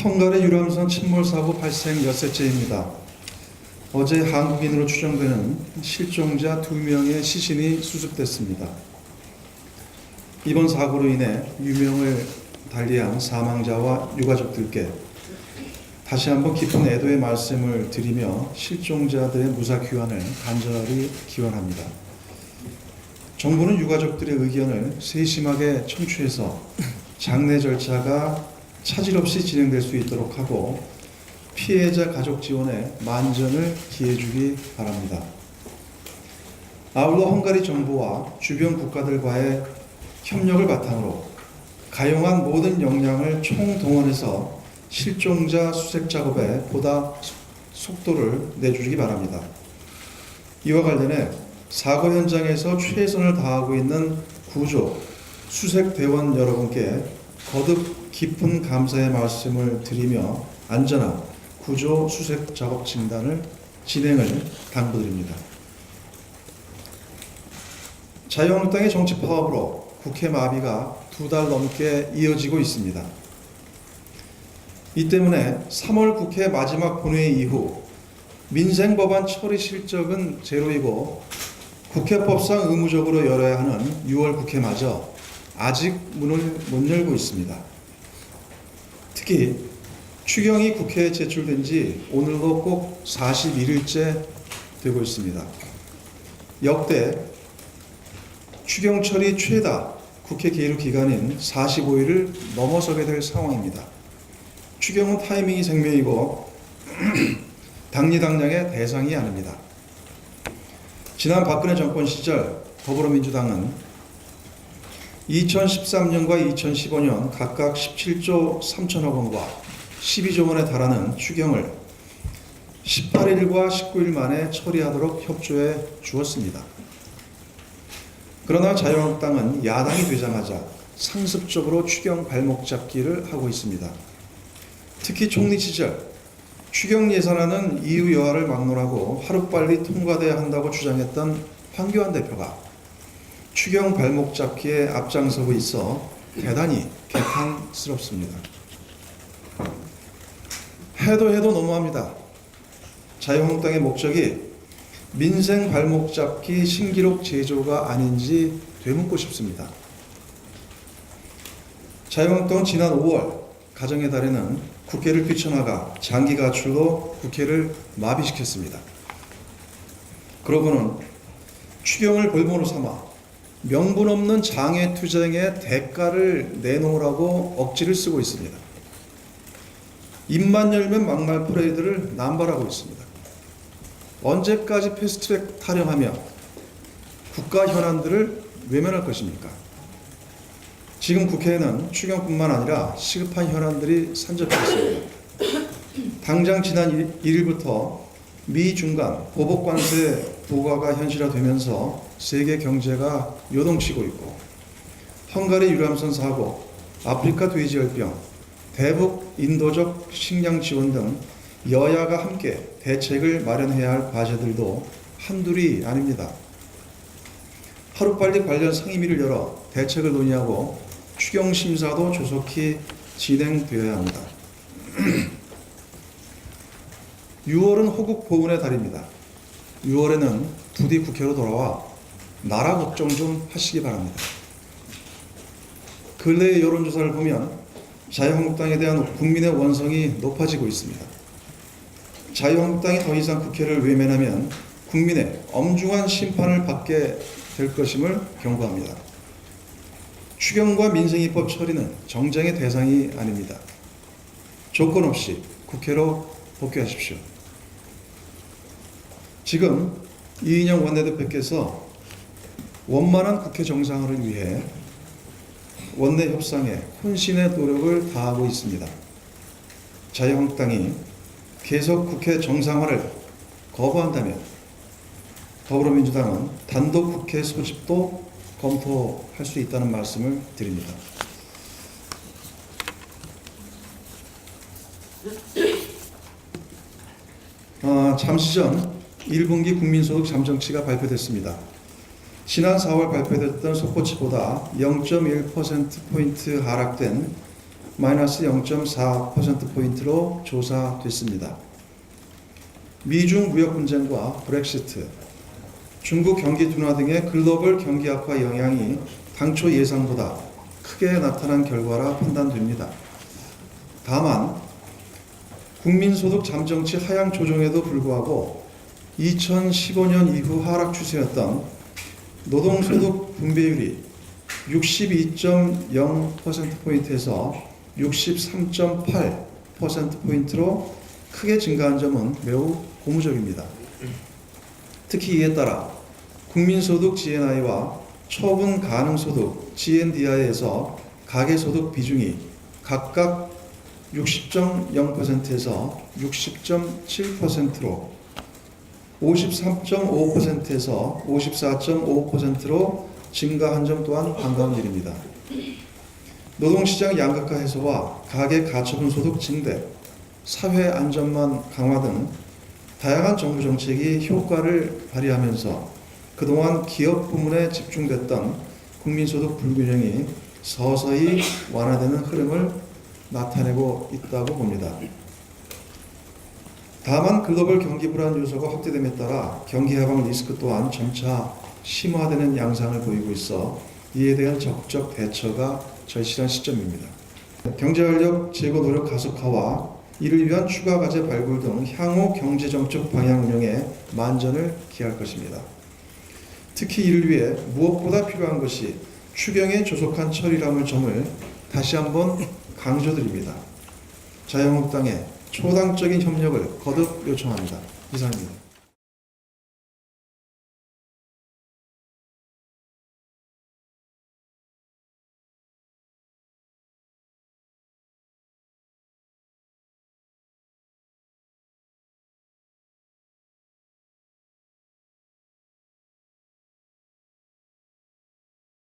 헝가리 유람선 침몰 사고 발생 엿새째입니다. 어제 한국인으로 추정되는 실종자 2명의 시신이 수습됐습니다. 이번 사고로 인해 유명을 달리한 사망자와 유가족들께 다시 한번 깊은 애도의 말씀을 드리며 실종자들의 무사 귀환을 간절히 기원합니다. 정부는 유가족들의 의견을 세심하게 청취해서 장례 절차가 차질 없이 진행될 수 있도록 하고 피해자 가족 지원에 만전을 기해주기 바랍니다. 아울러 헝가리 정부와 주변 국가들과의 협력을 바탕으로 가용한 모든 역량을 총동원해서 실종자 수색 작업에 보다 속도를 내주시기 바랍니다. 이와 관련해 사고 현장에서 최선을 다하고 있는 구조, 수색 대원 여러분께 거듭 깊은 감사의 말씀을 드리며 안전한 구조 수색 작업 진행을 당부드립니다. 자유한국당의 정치 파업으로 국회 마비가 2달 넘게 이어지고 있습니다. 이 때문에 3월 국회 마지막 본회의 이후 민생 법안 처리 실적은 제로이고 국회법상 의무적으로 열어야 하는 6월 국회마저 아직 문을 못 열고 있습니다. 특히 추경이 국회에 제출된 지 오늘로 꼭 41일째 되고 있습니다. 역대 추경 처리 최다 국회 계류 기간인 45일을 넘어서게 될 상황입니다. 추경은 타이밍이 생명이고 당리당략의 대상이 아닙니다. 지난 박근혜 정권 시절 더불어민주당은 2013년과 2015년 각각 17조 3천억 원과 12조 원에 달하는 추경을 18일과 19일 만에 처리하도록 협조해 주었습니다. 그러나 자유한국당은 야당이 되자마자 상습적으로 추경 발목 잡기를 하고 있습니다. 특히 총리 시절 추경 예산안은 이유 여하를 막론하고 하루빨리 통과돼야 한다고 주장했던 황교안 대표가 추경 발목 잡기에 앞장서고 있어 대단히 개탄스럽습니다. 해도 너무합니다. 자유한국당의 목적이 민생 발목 잡기 신기록 제조가 아닌지 되묻고 싶습니다. 자유한국당은 지난 5월 가정의 달에는 국회를 뛰쳐나가 장기 가출로 국회를 마비시켰습니다. 그러고는 추경을 볼모로 삼아 명분 없는 장애 투쟁의 대가를 내놓으라고 억지를 쓰고 있습니다. 입만 열면 막말 퍼레이드를 남발하고 있습니다. 언제까지 패스트트랙 타령하며 국가 현안들을 외면할 것입니까? 지금 국회에는 추경뿐만 아니라 시급한 현안들이 산적해 있습니다. 당장 지난 1일부터 미 중간 보복관세 부과가 현실화되면서 세계 경제가 요동치고 있고 헝가리 유람선 사고, 아프리카 돼지열병, 대북 인도적 식량 지원 등 여야가 함께 대책을 마련해야 할 과제들도 한둘이 아닙니다. 하루빨리 관련 상임위를 열어 대책을 논의하고 추경 심사도 조속히 진행되어야 합니다. 6월은 호국 보훈의 달입니다. 6월에는 부디 국회로 돌아와 나라 걱정 좀 하시기 바랍니다. 근래의 여론조사를 보면 자유한국당에 대한 국민의 원성이 높아지고 있습니다. 자유한국당이 더 이상 국회를 외면하면 국민의 엄중한 심판을 받게 될 것임을 경고합니다. 추경과 민생입법 처리는 정쟁의 대상이 아닙니다. 조건 없이 국회로 복귀하십시오. 지금 이인영 원내대표께서 원만한 국회 정상화를 위해 원내 협상에 혼신의 노력을 다하고 있습니다. 자유한국당이 계속 국회 정상화를 거부한다면 더불어민주당은 단독 국회 소집도 검토할 수 있다는 말씀을 드립니다. 잠시 전 1분기 국민소득 잠정치가 발표됐습니다. 지난 4월 발표됐던 속보치보다 0.1%포인트 하락된 마이너스 0.4%포인트로 조사됐습니다. 미중 무역 분쟁과 브렉시트, 중국 경기 둔화 등의 글로벌 경기 악화 영향이 당초 예상보다 크게 나타난 결과라 판단됩니다. 다만 국민소득 잠정치 하향 조정에도 불구하고 2015년 이후 하락 추세였던 노동소득 분배율이 62.0%포인트에서 63.8%포인트로 크게 증가한 점은 매우 고무적입니다. 특히 이에 따라 국민소득 GNI와 처분 가능소득 GNDI에서 가계소득 비중이 각각 60.0%에서 60.7%로 53.5%에서 54.5%로 증가한 점 또한 반가운 일입니다. 노동시장 양극화 해소와 가계 가처분 소득 증대, 사회 안전망 강화 등 다양한 정부 정책이 효과를 발휘하면서 그동안 기업 부문에 집중됐던 국민소득 불균형이 서서히 완화되는 흐름을 나타내고 있다고 봅니다. 다만 글로벌 경기 불안 요소가 확대됨에 따라 경기 하방 리스크 또한 점차 심화되는 양상을 보이고 있어 이에 대한 적극적 대처가 절실한 시점입니다. 경제활력 제고 노력 가속화와 이를 위한 추가 과제 발굴 등 향후 경제정책 방향 운영에 만전을 기할 것입니다. 특히 이를 위해 무엇보다 필요한 것이 추경의 조속한 처리라는 점을 다시 한번 강조드립니다. 자유한국당의 초당적인 협력을 거듭 요청합니다. 이상입니다.